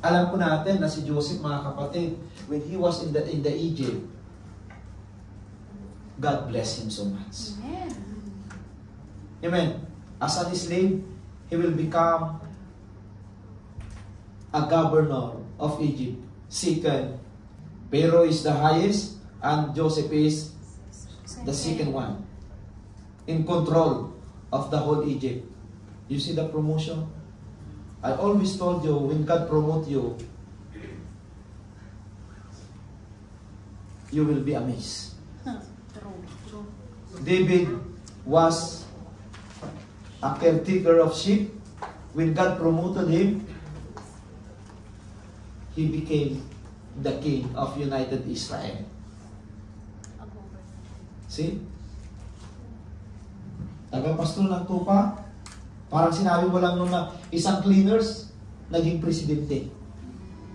Alam po natin na si Joseph, mga kapatid, when he was in the Egypt, God bless him so much. Amen. Amen. As a slave, he will become a governor of Egypt. Second, Pharaoh is the highest and Joseph is the second one in control of the whole Egypt. You see the promotion? I always told you, when God promote you, you will be amazed. True. David was a caretaker of sheep. When God promoted him, he became the king of United Israel. See? Taga-pastor ng tupa, parang sinabi mo lang nung na isang cleaners, naging presidente.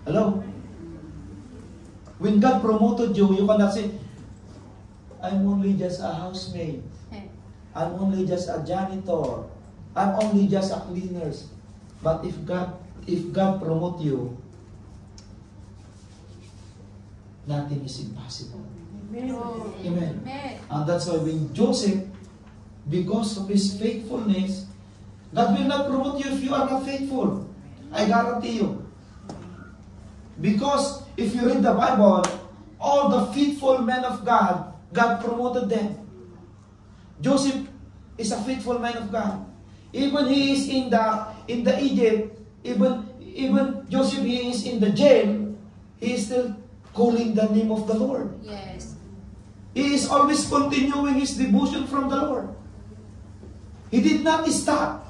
Hello? When God promoted you, you cannot say, I'm only just a housemaid. I'm only just a janitor. I'm only just a cleaners. But if God promote you, nothing is impossible. Amen. Amen. Amen. And that's why when Joseph, because of his faithfulness, God will not promote you if you are not faithful. I guarantee you. Because if you read the Bible, all the faithful men of God, God promoted them. Joseph is a faithful man of God. Even he is in the Egypt, even Joseph, he is in the jail, he is still calling the name of the Lord. Yes. He is always continuing his devotion from the Lord. He did not stop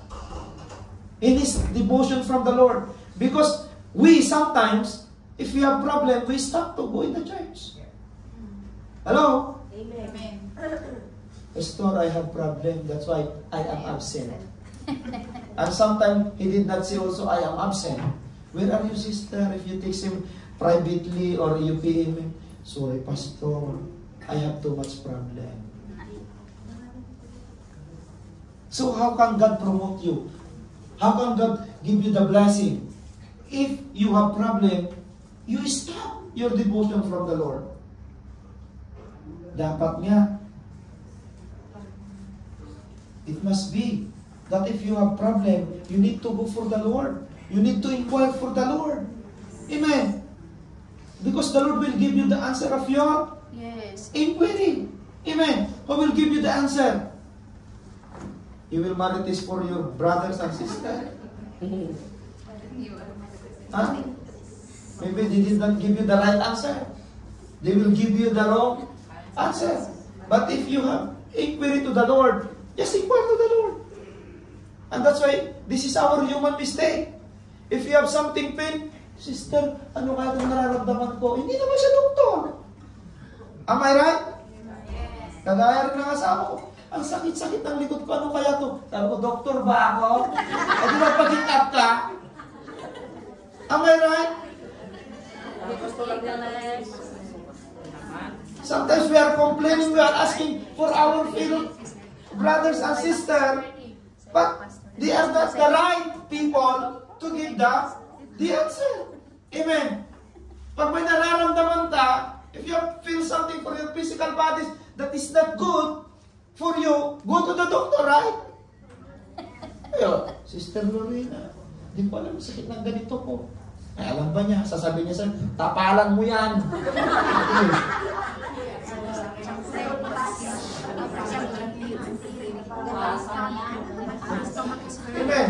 in his devotion from the Lord. Because we sometimes, if we have problem, we stop to go in the church. Hello? Amen. Pastor, I have problem. That's why I am absent. And sometimes he did not say also, I am absent. Where are you, sister? If you text him privately or you PM him, sorry, Pastor, I have too much problem. So how can God promote you? How can God give you the blessing? If you have problem, you stop your devotion from the Lord. Dapat nga, it must be that if you have problem, you need to go for the Lord. You need to inquire for the Lord. Amen. Because the Lord will give you the answer of your inquiry. Amen. Who will give you the answer? You will marry this for your brothers and sisters. Huh? Maybe they did not give you the right answer. They will give you the wrong answer. But if you have inquiry to the Lord, just inquire to the Lord. And that's why this is our human mistake. If you have something pain, sister, ano kaya itong nararamdaman ko? Hindi naman siya doktor. Am I right? Kagaya rin ng asawa ko. Ang sakit-sakit ng likod ko. Ano kaya to? Sabi ko, doktor ba ako? O di ba pag-hit up ka? Am I right? Sometimes we are complaining, we are asking for our fellow brothers and sisters, but they are not the right people to give the answer. Amen. Pag may nararamdaman ka, if you feel something for your physical bodies that is not good for you, go to the doctor, right? Ayo, Sister Lorena, di ko alam sakit ng ganito ko. Ay, alam ba niya? Sasabihin niya sa tapalan mo yan. Amen.